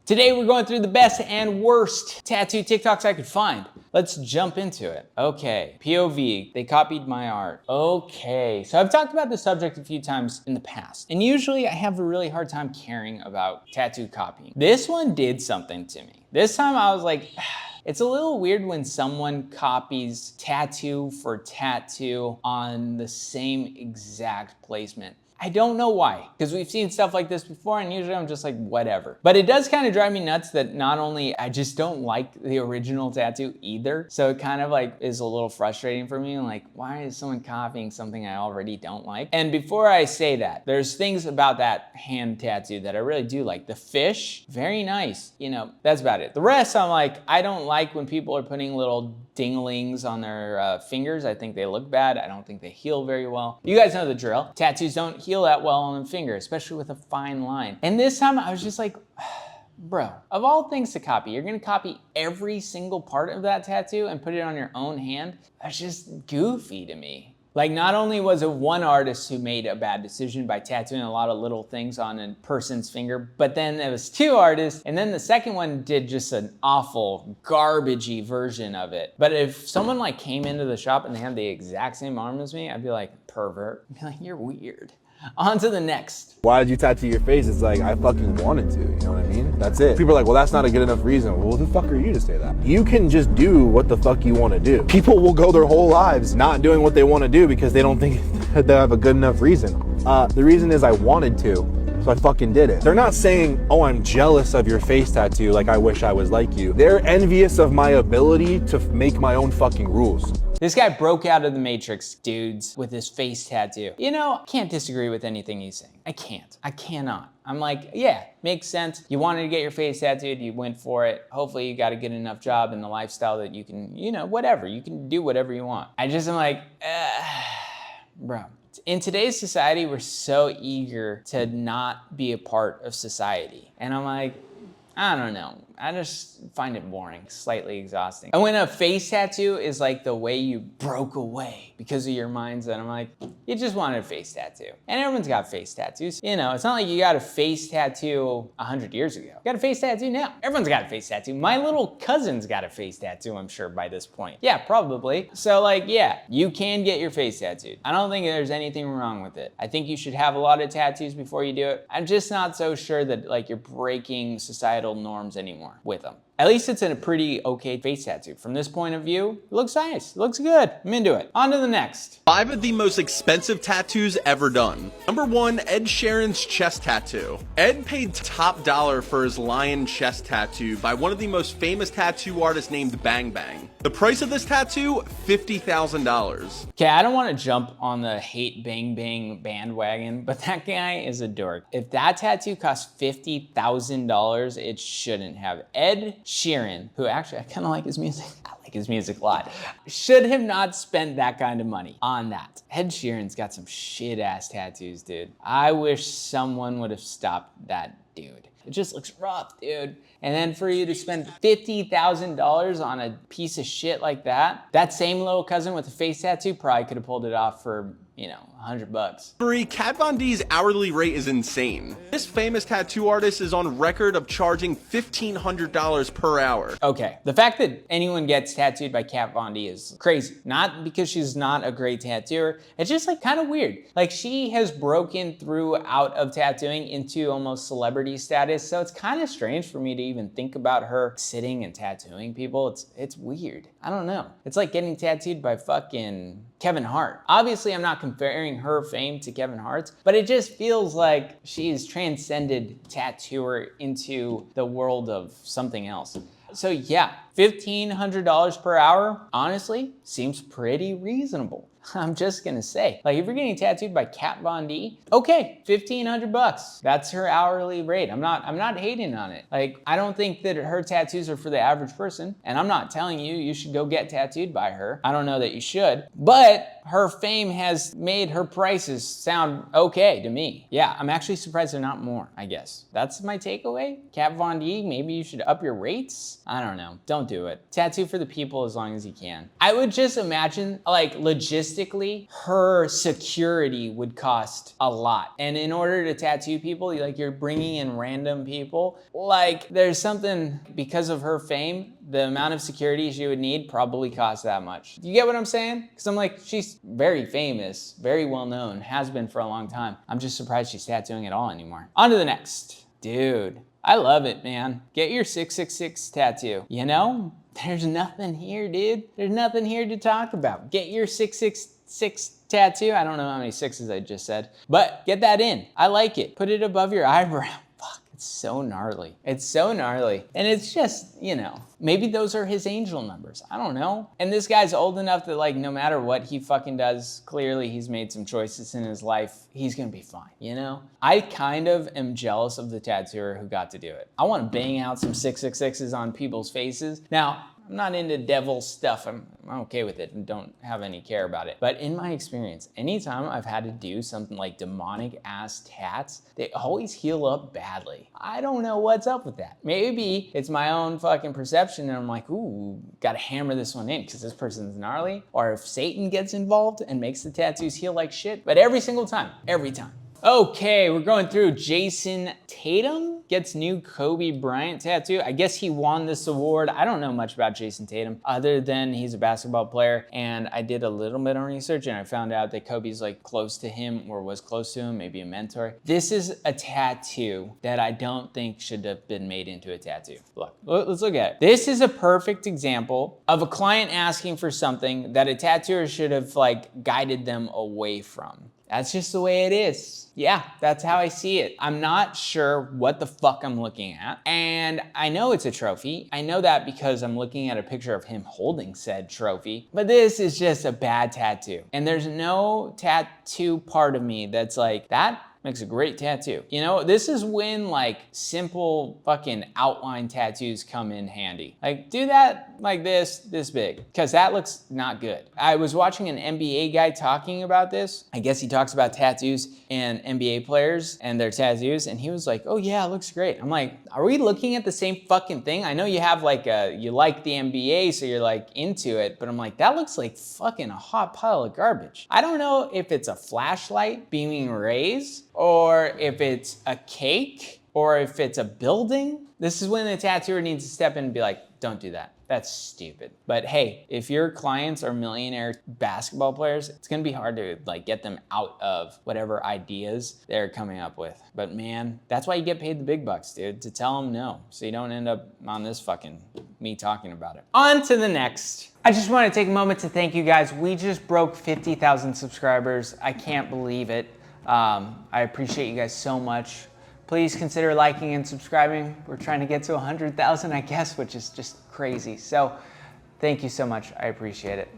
Today we're going through the best and worst tattoo TikToks I could find. Let's jump into it. Okay, POV, they copied my art. Okay, so I've talked about this subject a few times in the past, and usually I have a really hard time caring about tattoo copying. This one did something to me. This time I was like, it's a little weird when someone copies tattoo for tattoo on the same exact placement. I don't know why, because we've seen stuff like this before and usually I'm just like, whatever. But it does kind of drive me nuts that not only I just don't like the original tattoo either, so it kind of like is a little frustrating for me. Like, why is someone copying something I already don't like? And before I say that, there's things about that hand tattoo that I really do like. The fish, very nice. You know, that's about it. The rest, I'm like, I don't like when people are putting little dinglings on their fingers. I think they look bad. I don't think they heal very well. You guys know the drill. Tattoos don't heal that well on the finger, especially with a fine line. And this time I was just like, bro, of all things to copy, you're gonna copy every single part of that tattoo and put it on your own hand? That's just goofy to me. Like, not only was it one artist who made a bad decision by tattooing a lot of little things on a person's finger, but then there was two artists, and then the second one did just an awful, garbagey version of it. But if someone like came into the shop and they had the exact same arm as me, I'd be like, pervert. I'd be like, you're weird. On to the next. Why did you tattoo your face? It's like, I fucking wanted to, you know what I mean? That's it. People are like, well, that's not a good enough reason. Well, who the fuck are you to say that? You can just do what the fuck you want to do. People will go their whole lives not doing what they want to do because they don't think they have a good enough reason. The reason is I wanted to, so I fucking did it. They're not saying, oh, I'm jealous of your face tattoo, like I wish I was like you. They're envious of my ability to make my own fucking rules. This guy broke out of the Matrix, dudes, with his face tattoo. You know, I can't disagree with anything he's saying. I can't. I cannot. I'm like, yeah, makes sense. You wanted to get your face tattooed, you went for it. Hopefully you got a good enough job in the lifestyle that you can, you know, whatever. You can do whatever you want. I just am like, bro. In today's society, we're so eager to not be a part of society. And I'm like, I don't know. I just find it boring, slightly exhausting. And when a face tattoo is like the way you broke away because of your mindset, I'm like, you just wanted a face tattoo. And everyone's got face tattoos. You know, it's not like you got a face tattoo 100 years ago. You got a face tattoo now. Everyone's got a face tattoo. My little cousin's got a face tattoo, I'm sure, by this point. Yeah, probably. So like, yeah, you can get your face tattooed. I don't think there's anything wrong with it. I think you should have a lot of tattoos before you do it. I'm just not so sure that like you're breaking societal norms anymore with them. At least it's in a pretty okay face tattoo. From this point of view, it looks nice, it looks good. I'm into it. On to the next. 5 of the most expensive tattoos ever done. Number 1, Ed Sheeran's chest tattoo. Ed paid top dollar for his lion chest tattoo by one of the most famous tattoo artists named Bang Bang. The price of this tattoo, $50,000. Okay, I don't want to jump on the hate Bang Bang bandwagon, but that guy is a dork. If that tattoo costs $50,000, it shouldn't have. Ed Sheeran, who actually I kind of like his music. I like his music a lot. Should have not spent that kind of money on that. Ed Sheeran's got some shit ass tattoos, dude. I wish someone would have stopped that dude. It just looks rough, dude. And then for you to spend $50,000 on a piece of shit like that, that same little cousin with a face tattoo probably could have pulled it off for, you know, $100. 3, Kat Von D's hourly rate is insane. This famous tattoo artist is on record of charging $1,500 per hour. Okay, the fact that anyone gets tattooed by Kat Von D is crazy. Not because she's not a great tattooer, it's just like kind of weird. Like she has broken through out of tattooing into almost celebrity status, so it's kind of strange for me to even think about her sitting and tattooing people. It's weird. I don't know. It's like getting tattooed by fucking Kevin Hart. Obviously, I'm not comparing her fame to Kevin Hart's, but it just feels like she's transcended tattooer into the world of something else. So yeah, $1,500 per hour, honestly, seems pretty reasonable. I'm just gonna say, like if you're getting tattooed by Kat Von D, okay, $1,500. That's her hourly rate. I'm not hating on it. Like I don't think that her tattoos are for the average person, and I'm not telling you you should go get tattooed by her. I don't know that you should, but her fame has made her prices sound okay to me. Yeah, I'm actually surprised they're not more, I guess. That's my takeaway. Kat Von D, maybe you should up your rates? I don't know, don't do it. Tattoo for the people as long as you can. I would just imagine, like, logistically, her security would cost a lot. And in order to tattoo people, you're bringing in random people. Like, there's something, because of her fame, the amount of security she would need probably costs that much. You get what I'm saying? Because I'm like, she's very famous, very well known, has been for a long time. I'm just surprised she's tattooing at all anymore. On to the next. Dude, I love it, man. Get your 666 tattoo. You know, there's nothing here, dude. There's nothing here to talk about. Get your 666 tattoo. I don't know how many sixes I just said, but get that in. I like it. Put it above your eyebrow. Fuck, it's so gnarly. It's so gnarly. And it's just, you know, maybe those are his angel numbers. I don't know. And this guy's old enough that, like, no matter what he fucking does, clearly he's made some choices in his life. He's gonna be fine, you know? I kind of am jealous of the tattooer who got to do it. I wanna bang out some 666s on people's faces. Now, I'm not into devil stuff. I'm okay with it and don't have any care about it. But in my experience, anytime I've had to do something like demonic ass tats, they always heal up badly. I don't know what's up with that. Maybe it's my own fucking perception and I'm like, ooh, gotta hammer this one in because this person's gnarly. Or if Satan gets involved and makes the tattoos heal like shit. But every single time, every time. Okay, we're going through. Jason Tatum gets new Kobe Bryant tattoo. I guess he won this award. I don't know much about Jason Tatum other than he's a basketball player, and I did a little bit of research and I found out that Kobe's like close to him or was close to him, maybe a mentor. This is a tattoo that I don't think should have been made into a tattoo. Look, let's look at it. This is a perfect example of a client asking for something that a tattooer should have like guided them away from. That's just the way it is. Yeah, that's how I see it. I'm not sure what the fuck I'm looking at. And I know it's a trophy. I know that because I'm looking at a picture of him holding said trophy. But this is just a bad tattoo. And there's no tattoo part of me that's like, that makes a great tattoo. You know, this is when like simple fucking outline tattoos come in handy. Like do that like this big, because that looks not good. I was watching an NBA guy talking about this. I guess he talks about tattoos and NBA players and their tattoos, and he was like, oh yeah, it looks great. I'm like, are we looking at the same fucking thing? I know you have like you like the NBA, so you're like into it, but I'm like, that looks like fucking a hot pile of garbage. I don't know if it's a flashlight beaming rays, or if it's a cake, or if it's a building. This is when the tattooer needs to step in and be like, don't do that. That's stupid. But hey, if your clients are millionaire basketball players, it's gonna be hard to like get them out of whatever ideas they're coming up with. But man, that's why you get paid the big bucks, dude, to tell them no. So you don't end up on this fucking me talking about it. On to the next. I just want to take a moment to thank you guys. We just broke 50,000 subscribers. I can't believe it. I appreciate you guys so much. Please consider liking and subscribing. We're trying to get to 100,000, I guess, which is just crazy. So thank you so much. I appreciate it.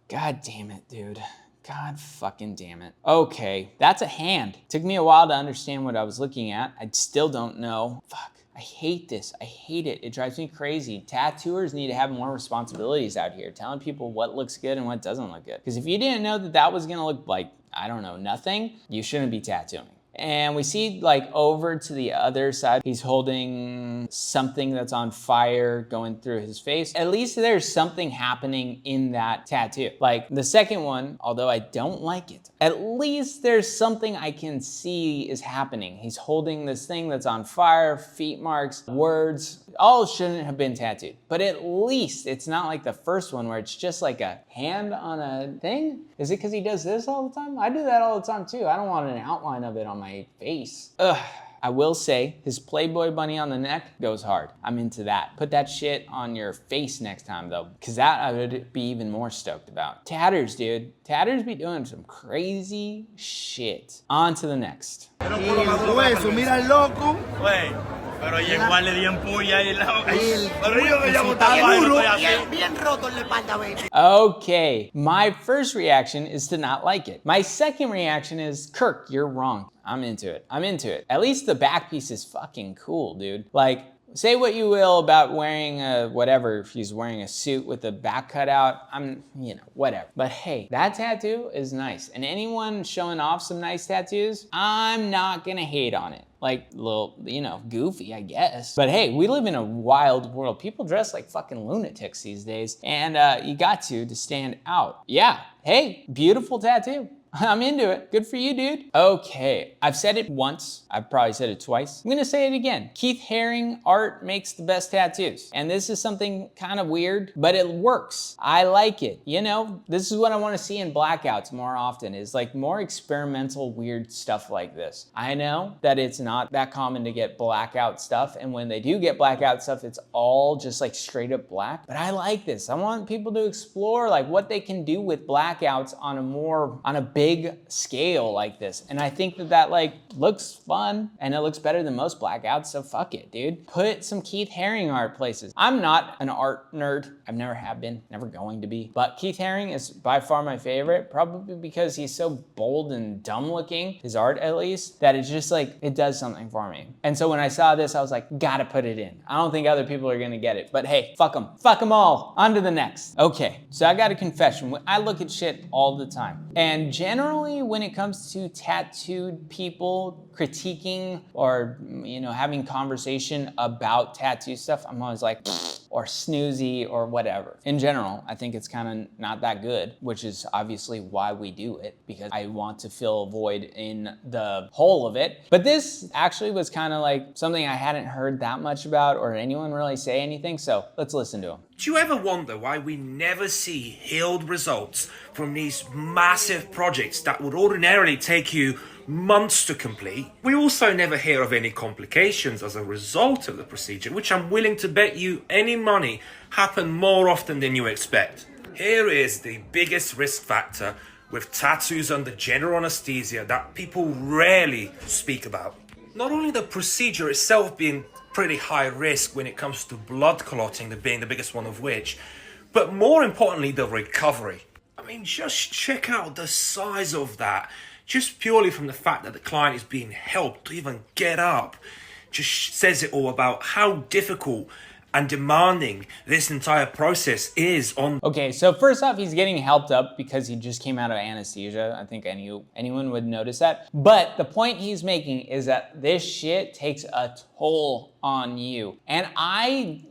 God damn it, dude. God fucking damn it. Okay, that's a hand. Took me a while to understand what I was looking at. I still don't know. Fuck. I hate this. I hate it. It drives me crazy. Tattooers need to have more responsibilities out here, telling people what looks good and what doesn't look good. Because if you didn't know that that was gonna look like, I don't know, nothing, you shouldn't be tattooing. And we see like over to the other side, he's holding something that's on fire going through his face. At least there's something happening in that tattoo. Like the second one, although I don't like it, at least there's something I can see is happening. He's holding this thing that's on fire, feet marks, words, all shouldn't have been tattooed. But at least it's not like the first one where it's just like a hand on a thing. Is it because he does this all the time? I do that all the time too. I don't want an outline of it on my face. Ugh. I will say his Playboy bunny on the neck goes hard. I'm into that. Put that shit on your face next time though, because that I would be even more stoked about. Tatters, dude. Tatters be doing some crazy shit. On to the next. Pero igual le di empulla y la... Pero yo que ya botaba y no estoy así. Bien roto en la espalda, baby. Okay, my first reaction is to not like it. My second reaction is, Kirk, you're wrong. I'm into it. I'm into it. At least the back piece is fucking cool, dude. Like, Say what you will about wearing a whatever, if he's wearing a suit with the back cut out, whatever. But hey, that tattoo is nice. And anyone showing off some nice tattoos, I'm not gonna hate on it. Like, little, goofy, I guess. But hey, we live in a wild world. People dress like fucking lunatics these days. And you got to stand out. Yeah, hey, beautiful tattoo. I'm into it. Good for you, dude. Okay, I've said it once. I've probably said it twice. I'm gonna say it again. Keith Haring art makes the best tattoos. And this is something kind of weird, but it works. I like it. This is what I wanna see in blackouts more often, is like more experimental, weird stuff like this. I know that it's not that common to get blackout stuff. And when they do get blackout stuff, it's all just like straight up black. But I like this. I want people to explore like what they can do with blackouts on a big scale like this. And I think that like looks fun and it looks better than most blackouts. So fuck it, dude. Put some Keith Haring art places. I'm not an art nerd. I've never have been, never going to be. But Keith Haring is by far my favorite, probably because he's so bold and dumb looking, his art at least, that it's just like, it does something for me. And so when I saw this, I was like, gotta put it in. I don't think other people are gonna get it, but hey, fuck them. Fuck them all. On to the next. Okay, so I got a confession. I look at shit all the time. And generally, when it comes to tattooed people critiquing or having conversation about tattoo stuff, I'm always like, or snoozy or whatever. In general, I think it's kind of not that good, which is obviously why we do it, because I want to fill a void in the whole of it. But this actually was kind of like something I hadn't heard that much about or anyone really say anything, so let's listen to him. Do you ever wonder why we never see healed results from these massive projects that would ordinarily take you months to complete? We also never hear of any complications as a result of the procedure, which I'm willing to bet you any money happen more often than you expect. Here is the biggest risk factor with tattoos under general anesthesia that people rarely speak about. Not only the procedure itself being pretty high risk when it comes to blood clotting, being the biggest one of which, but more importantly, the recovery. I mean, just check out the size of that. Just purely from the fact that the client is being helped to even get up, just says it all about how difficult and demanding this entire process is on. Okay, so first off, he's getting helped up because he just came out of anesthesia. I think anyone would notice that. But the point he's making is that this shit takes a toll on you. And I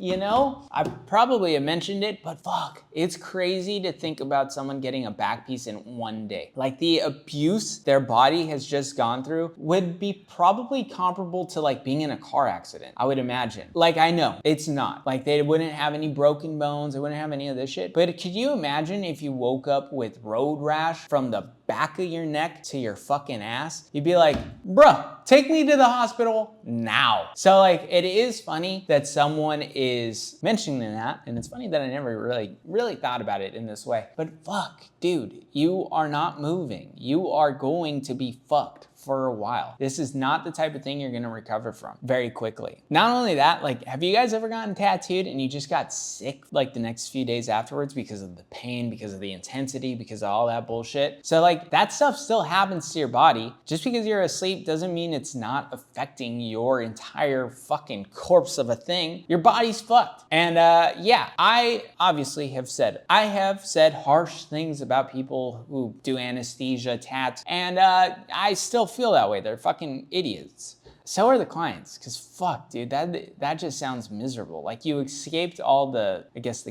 probably have mentioned it, but fuck, it's crazy to think about someone getting a back piece in one day. Like the abuse their body has just gone through would be probably comparable to like being in a car accident, I would imagine. Like, I know it's not. Like, they wouldn't have any broken bones, they wouldn't have any of this shit. But could you imagine if you woke up with road rash from the back of your neck to your fucking ass? You'd be like, bruh, take me to the hospital now. So like, it is funny that someone is mentioning that, and it's funny that I never really thought about it in this way. But fuck, dude, you are not moving. You are going to be fucked for a while. This is not the type of thing you're gonna recover from very quickly. Not only that, like, have you guys ever gotten tattooed and you just got sick like the next few days afterwards because of the pain, because of the intensity, because of all that bullshit? So like, that stuff still happens to your body. Just because you're asleep doesn't mean it's not affecting your entire fucking corpse of a thing. Your body's fucked. And yeah, I obviously have said harsh things about people who do anesthesia tats, and I still feel that way. They're fucking idiots. So are the clients, because fuck, dude, that just sounds miserable. Like, you escaped all the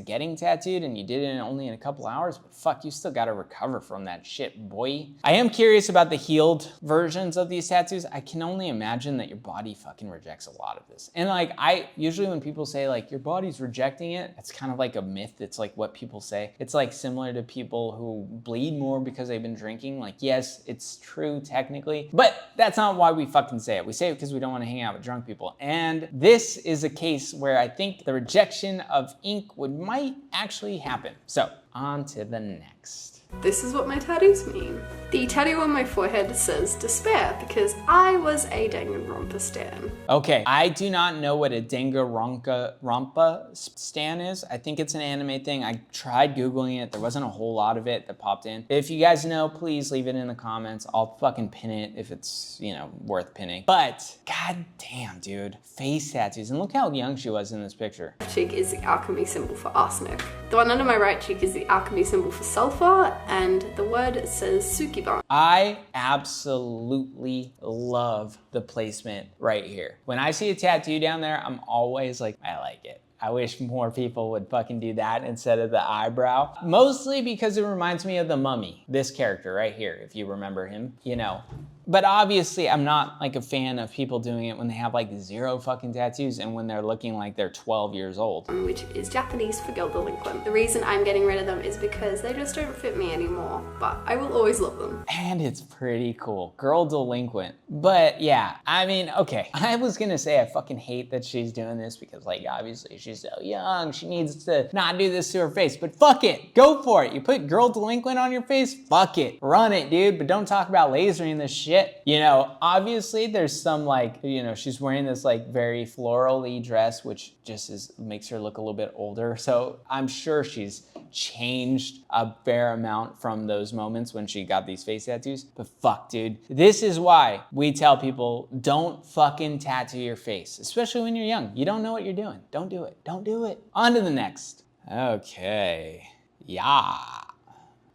getting tattooed and you did it only in a couple hours, but fuck, you still gotta recover from that shit, boy. I am curious about the healed versions of these tattoos. I can only imagine that your body fucking rejects a lot of this. And like, usually when people say like, your body's rejecting it, it's kind of like a myth. It's like what people say. It's like similar to people who bleed more because they've been drinking. Like, yes, it's true technically, but that's not why we fucking say it. We say it because we don't want to hang out with drunk people. And this is a case where I think the rejection of ink might actually happen. So on to the next. This is what my tattoos mean. The tattoo on my forehead says despair because I was a Danganronpa stan. Okay, I do not know what a Danganronpa stan is. I think it's an anime thing. I tried Googling it. There wasn't a whole lot of it that popped in. If you guys know, please leave it in the comments. I'll fucking pin it if it's, you know, worth pinning. But, god damn, dude. Face tattoos. And look how young she was in this picture. Cheek is the alchemy symbol for arsenic. The one under my right cheek is the alchemy symbol for sulfur, and the word says Sukiban. I absolutely love the placement right here. When I see a tattoo down there, I'm always like, I like it. I wish more people would fucking do that instead of the eyebrow. Mostly because it reminds me of the Mummy, this character right here, if you remember him, you know. But obviously I'm not like a fan of people doing it when they have like 0 fucking tattoos and when they're looking like they're 12 years old. Which is Japanese for girl delinquent. The reason I'm getting rid of them is because they just don't fit me anymore, but I will always love them. And it's pretty cool, girl delinquent. But yeah, I mean, okay. I was gonna say I fucking hate that she's doing this because like obviously she's so young, she needs to not do this to her face, but fuck it, go for it. You put girl delinquent on your face, fuck it, run it, dude, but don't talk about lasering this shit. You know, obviously there's some like, you know, she's wearing this like very floral-y dress, which just makes her look a little bit older. So I'm sure she's changed a fair amount from those moments when she got these face tattoos. But fuck, dude, this is why we tell people don't fucking tattoo your face, especially when you're young. You don't know what you're doing. Don't do it. Don't do it. On to the next. Okay. Yeah.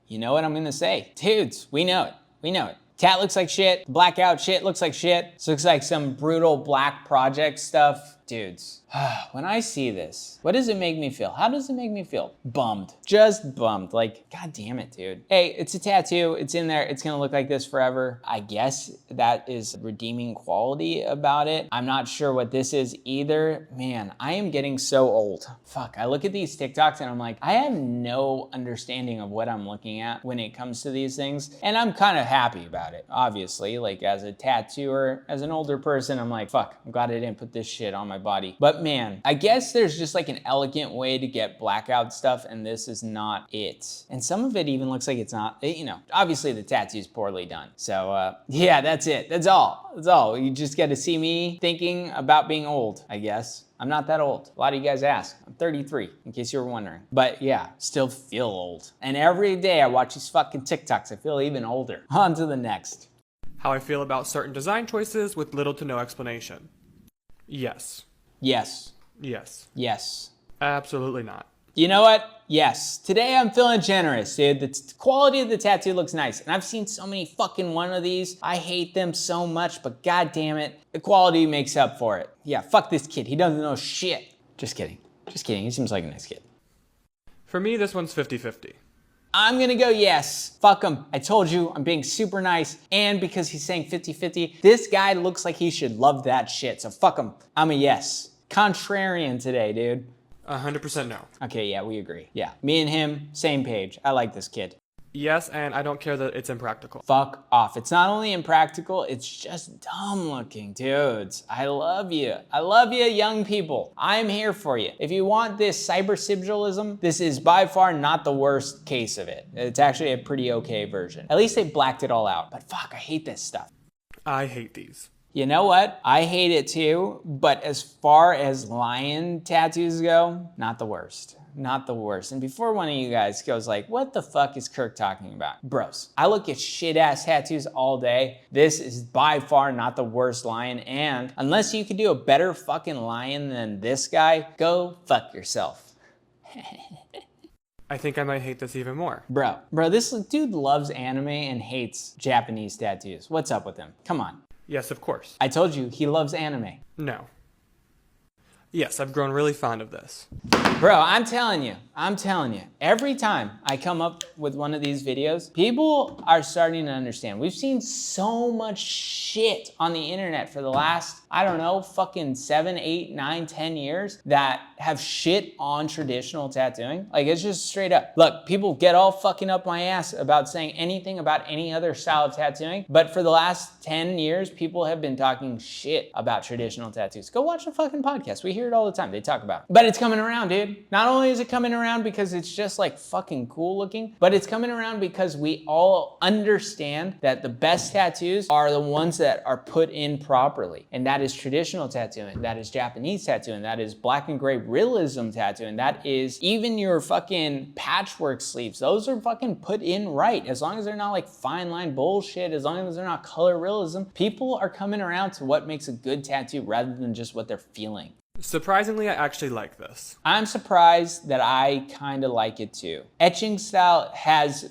You know what I'm gonna say. Dudes, we know it. We know it. Tat looks like shit. Blackout shit looks like shit. This looks like some brutal black project stuff. Dudes, when I see this, what does it make me feel? How does it make me feel? Bummed. Just bummed. Like, god damn it, dude. Hey, it's a tattoo. It's in there. It's gonna look like this forever. I guess that is redeeming quality about it. I'm not sure what this is either. Man, I am getting so old. Fuck, I look at these TikToks and I'm like, I have no understanding of what I'm looking at when it comes to these things. And I'm kind of happy about it, obviously. Like as a tattooer, as an older person, I'm like, fuck, I'm glad I didn't put this shit on my body. But man, I guess there's just like an elegant way to get blackout stuff and this is not it. And some of it even looks like it's not, you know, obviously the tattoo's poorly done. So yeah, that's it. That's all. That's all. You just get to see me thinking about being old, I guess. I'm not that old. A lot of you guys ask. I'm 33, in case you were wondering. But yeah, still feel old. And every day I watch these fucking TikToks, I feel even older. On to the next. How I feel about certain design choices with little to no explanation. Yes. Yes. Yes. Yes. Absolutely not. You know what? Yes. Today I'm feeling generous, dude. The quality of the tattoo looks nice. And I've seen so many fucking one of these. I hate them so much, but god damn it, the quality makes up for it. Yeah, fuck this kid. He doesn't know shit. Just kidding. Just kidding. He seems like a nice kid. For me, this one's 50-50. I'm gonna go yes. Fuck him. I told you I'm being super nice. And because he's saying 50-50, this guy looks like he should love that shit. So fuck him. I'm a yes. Contrarian today, dude. 100% no. Okay, yeah, we agree. Yeah, me and him, same page. I like this kid. Yes, and I don't care that it's impractical. Fuck off. It's not only impractical, it's just dumb looking, dudes. I love you. I love you, young people. I'm here for you. If you want this cyber sigillism, this is by far not the worst case of it. It's actually a pretty okay version. At least they blacked it all out. But fuck, I hate this stuff. I hate these. You know what? I hate it too, but as far as lion tattoos go, not the worst. Not the worst. And before one of you guys goes like, what the fuck is Kirk talking about? Bros, I look at shit ass tattoos all day. This is by far not the worst lion. And unless you could do a better fucking lion than this guy, go fuck yourself. I think I might hate this even more. Bro, this dude loves anime and hates Japanese tattoos. What's up with him? Come on. Yes, of course. I told you, he loves anime. No. Yes, I've grown really fond of this. Bro, I'm telling you, every time I come up with one of these videos, people are starting to understand. We've seen so much shit on the internet for the last, I don't know, fucking 7, 8, 9, 10 years that have shit on traditional tattooing. Like, it's just straight up. Look, people get all fucking up my ass about saying anything about any other style of tattooing, but for the last 10 years, people have been talking shit about traditional tattoos. Go watch the fucking podcast. We hear it all the time. They talk about it. But it's coming around, dude. period. Not only is it coming around because it's just like fucking cool looking, but it's coming around because we all understand that the best tattoos are the ones that are put in properly. And that is traditional tattooing, that is Japanese tattooing, that is black and gray realism tattooing, that is even your fucking patchwork sleeves. Those are fucking put in right. As long as they're not like fine line bullshit, as long as they're not color realism, people are coming around to what makes a good tattoo rather than just what they're feeling. Surprisingly, I actually like this. I'm surprised that I kind of like it too. Etching style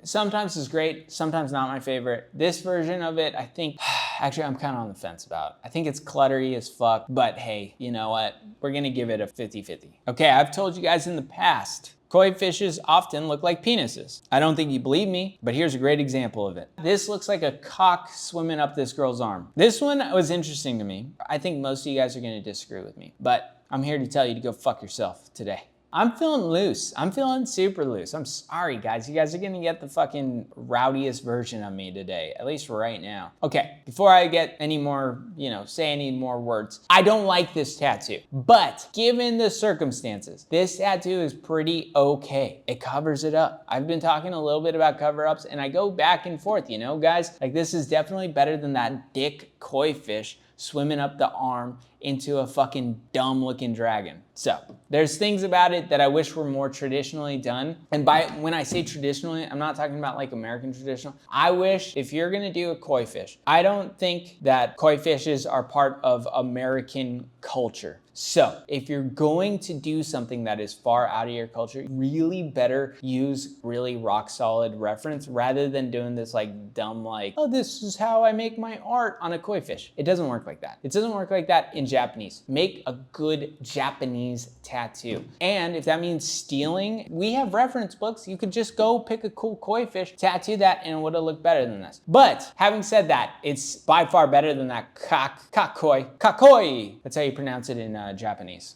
sometimes is great, sometimes not my favorite. This version of it, I think, actually I'm kind of on the fence about. I think it's cluttery as fuck, but hey, you know what? We're gonna give it a 50-50. Okay, I've told you guys in the past, koi fishes often look like penises. I don't think you believe me, but here's a great example of it. This looks like a cock swimming up this girl's arm. This one was interesting to me. I think most of you guys are gonna disagree with me, but I'm here to tell you to go fuck yourself today. I'm feeling loose. I'm feeling super loose. I'm sorry, guys. You guys are gonna get the fucking rowdiest version of me today, at least for right now. Okay, before I get any more, say any more words, I don't like this tattoo, but given the circumstances, this tattoo is pretty okay. It covers it up. I've been talking a little bit about cover-ups and I go back and forth, guys? Like this is definitely better than that dick koi fish swimming up the arm into a fucking dumb looking dragon. So there's things about it that I wish were more traditionally done. And when I say traditionally, I'm not talking about like American traditional. I wish if you're gonna do a koi fish, I don't think that koi fishes are part of American culture. So if you're going to do something that is far out of your culture, really better use really rock solid reference rather than doing this like dumb like, oh, this is how I make my art on a koi fish. It doesn't work like that. It doesn't work like that in Japanese. Make a good Japanese tattoo. And if that means stealing, we have reference books. You could just go pick a cool koi fish, tattoo that, and it would have looked better than this. But having said that, it's by far better than that kakoi. That's how you pronounce it in Japanese.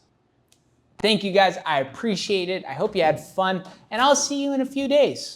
Thank you guys, I appreciate it. I hope you had fun, and I'll see you in a few days.